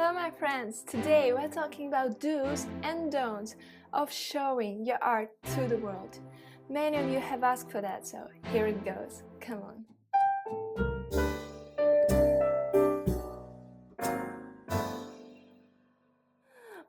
Hello my friends, today we're talking about do's and don'ts of showing your art to the world. Many of you have asked for that, so here it goes. Come on.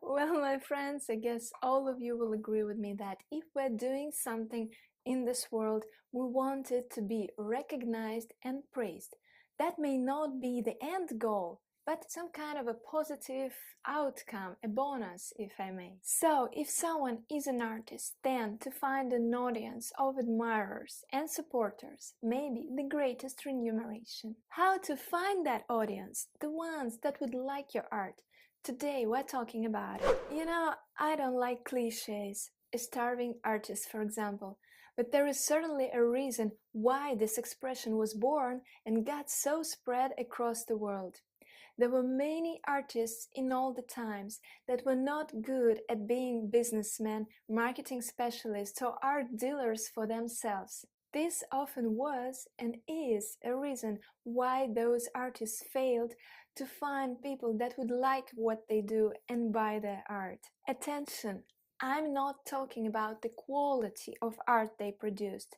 Well my friends, I guess all of you will agree with me that if we're doing something in this world, we want it to be recognized and praised. That may not be the end goal, but some kind of a positive outcome, a bonus, if I may. So, if someone is an artist, then to find an audience of admirers and supporters may be the greatest remuneration. How to find that audience, the ones that would like your art? Today we're talking about it. You know, I don't like cliches, a starving artist, for example. But there is certainly a reason why this expression was born and got so spread across the world. There were many artists in all the times that were not good at being businessmen, marketing specialists, or art dealers for themselves. This often was and is a reason why those artists failed to find people that would like what they do and buy their art. Attention! I'm not talking about the quality of art they produced.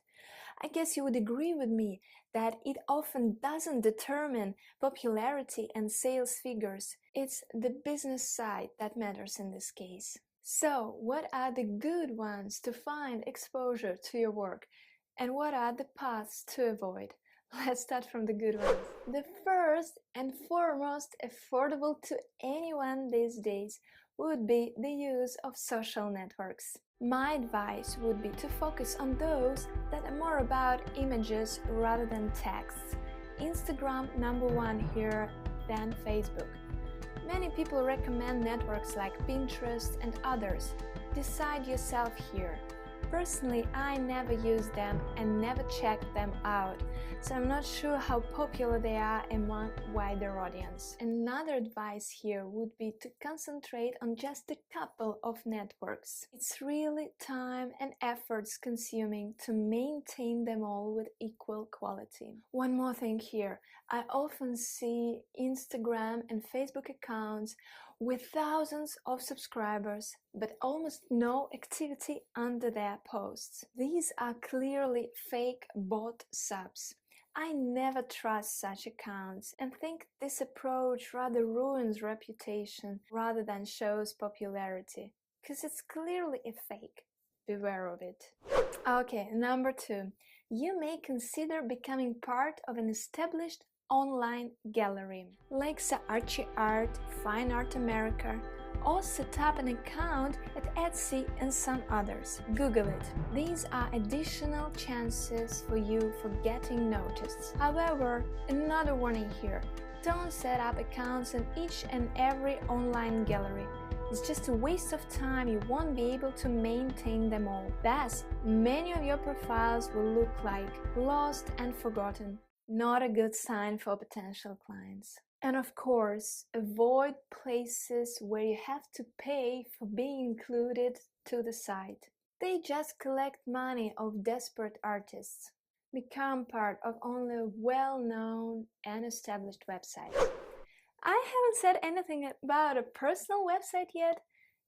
I guess you would agree with me that it often doesn't determine popularity and sales figures. It's the business side that matters in this case. So, what are the good ones to find exposure to your work? And what are the paths to avoid? Let's start from the good ones. The first and foremost affordable to anyone these days would be the use of social networks. My advice would be to focus on those that are more about images rather than texts. Instagram #1 here, then Facebook. Many people recommend networks like Pinterest and others. Decide yourself here. Personally, I never use them and never check them out, so I'm not sure how popular they are among wider audience. Another advice here would be to concentrate on just a couple of networks. It's really time and efforts consuming to maintain them all with equal quality. One more thing here, I often see Instagram and Facebook accounts with thousands of subscribers, but almost no activity under their posts. These are clearly fake bot subs. I never trust such accounts and think this approach rather ruins reputation rather than shows popularity, because it's clearly a fake. Beware of it. Okay, number 2. You may consider becoming part of an established online gallery like Archie Art, Fine Art America, or set up an account at Etsy and some others. Google it. These are additional chances for you for getting noticed. However, another warning here, don't set up accounts in each and every online gallery. It's just a waste of time, you won't be able to maintain them all. Thus, many of your profiles will look like lost and forgotten. Not a good sign for potential clients. And of course, avoid places where you have to pay for being included to the site. They just collect money of desperate artists. Become part of only well-known and established websites. I haven't said anything about a personal website yet.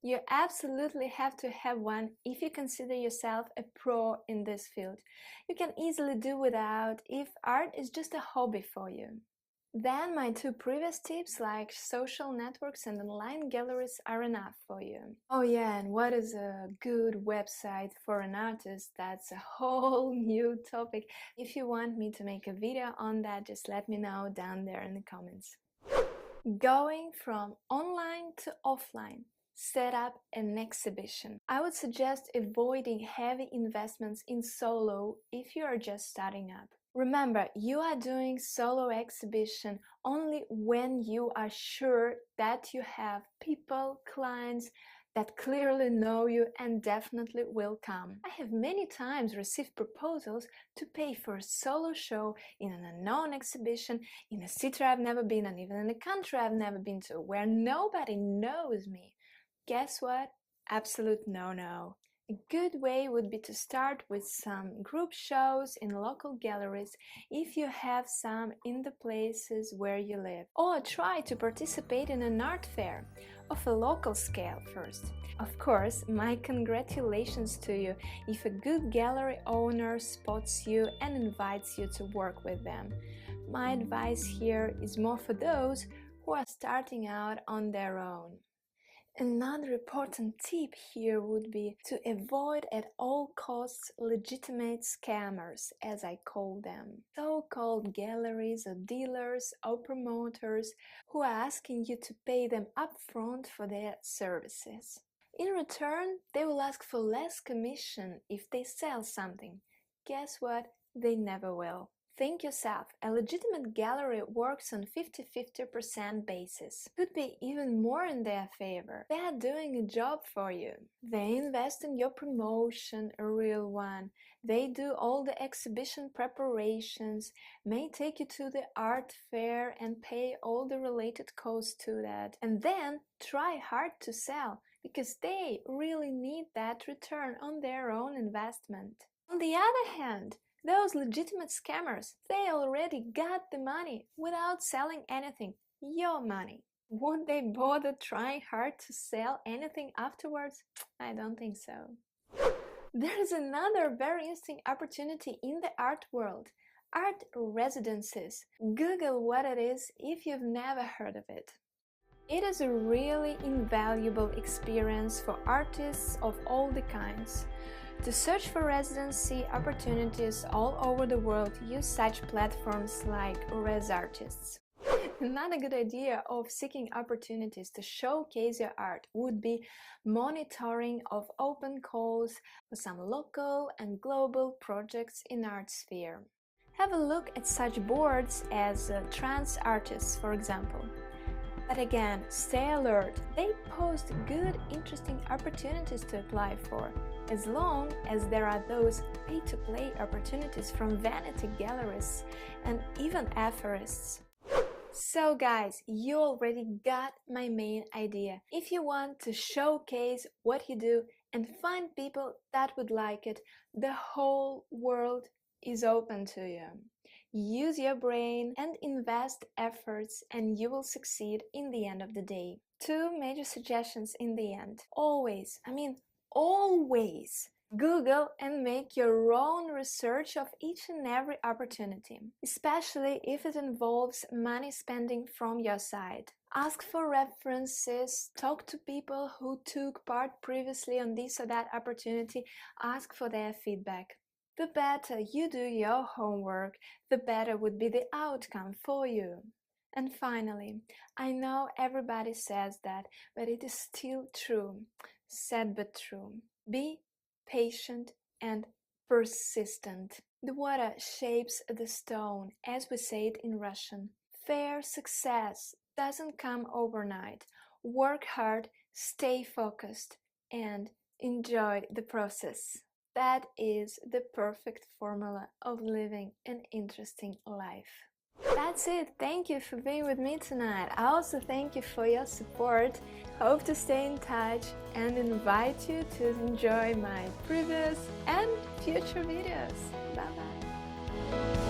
You absolutely have to have one if you consider yourself a pro in this field. You can easily do without if art is just a hobby for you. Then my 2 previous tips like social networks and online galleries are enough for you. Oh yeah, and what is a good website for an artist? That's a whole new topic. If you want me to make a video on that, just let me know down there in the comments. Going from online to offline. Set up an exhibition. I would suggest avoiding heavy investments in solo if you are just starting up. Remember, you are doing solo exhibition only when you are sure that you have people, clients that clearly know you and definitely will come. I have many times received proposals to pay for a solo show in an unknown exhibition, in a city I've never been and even in a country I've never been to, where nobody knows me. Guess what? Absolute no-no. A good way would be to start with some group shows in local galleries if you have some in the places where you live. Or try to participate in an art fair of a local scale first. Of course, my congratulations to you if a good gallery owner spots you and invites you to work with them. My advice here is more for those who are starting out on their own. Another important tip here would be to avoid at all costs legitimate scammers, as I call them. So-called galleries or dealers or promoters who are asking you to pay them upfront for their services. In return, they will ask for less commission if they sell something. Guess what? They never will. Think yourself, a legitimate gallery works on 50-50% basis. Could be even more in their favor. They are doing a job for you. They invest in your promotion, a real one. They do all the exhibition preparations, may take you to the art fair and pay all the related costs to that. And then try hard to sell, because they really need that return on their own investment. On the other hand, those legitimate scammers, they already got the money without selling anything, your money. Would they bother trying hard to sell anything afterwards? I don't think so. There's another very interesting opportunity in the art world. Art residencies. Google what it is if you've never heard of it. It is a really invaluable experience for artists of all the kinds. To search for residency opportunities all over the world, use such platforms like ResArtists. Another good idea of seeking opportunities to showcase your art would be monitoring of open calls for some local and global projects in art sphere. Have a look at such boards as Trans Artists, for example. But again, stay alert. They post good, interesting opportunities to apply for, as long as there are those pay-to-play opportunities from vanity galleries and even aphorists. So guys, you already got my main idea. If you want to showcase what you do and find people that would like it, the whole world is open to you. Use your brain and invest efforts and you will succeed in the end of the day. Two major suggestions in the end. Always Google and make your own research of each and every opportunity, especially if it involves money spending from your side. Ask for references, talk to people who took part previously on this or that opportunity, ask for their feedback. The better you do your homework, the better would be the outcome for you. And finally, I know everybody says that, but it is still true. Sad but true. Be patient and persistent. The water shapes the stone, as we say it in Russian. Fair success doesn't come overnight. Work hard, stay focused, and enjoy the process. That is the perfect formula of living an interesting life. That's it. Thank you for being with me tonight. I also thank you for your support. Hope to stay in touch and invite you to enjoy my previous and future videos. Bye bye.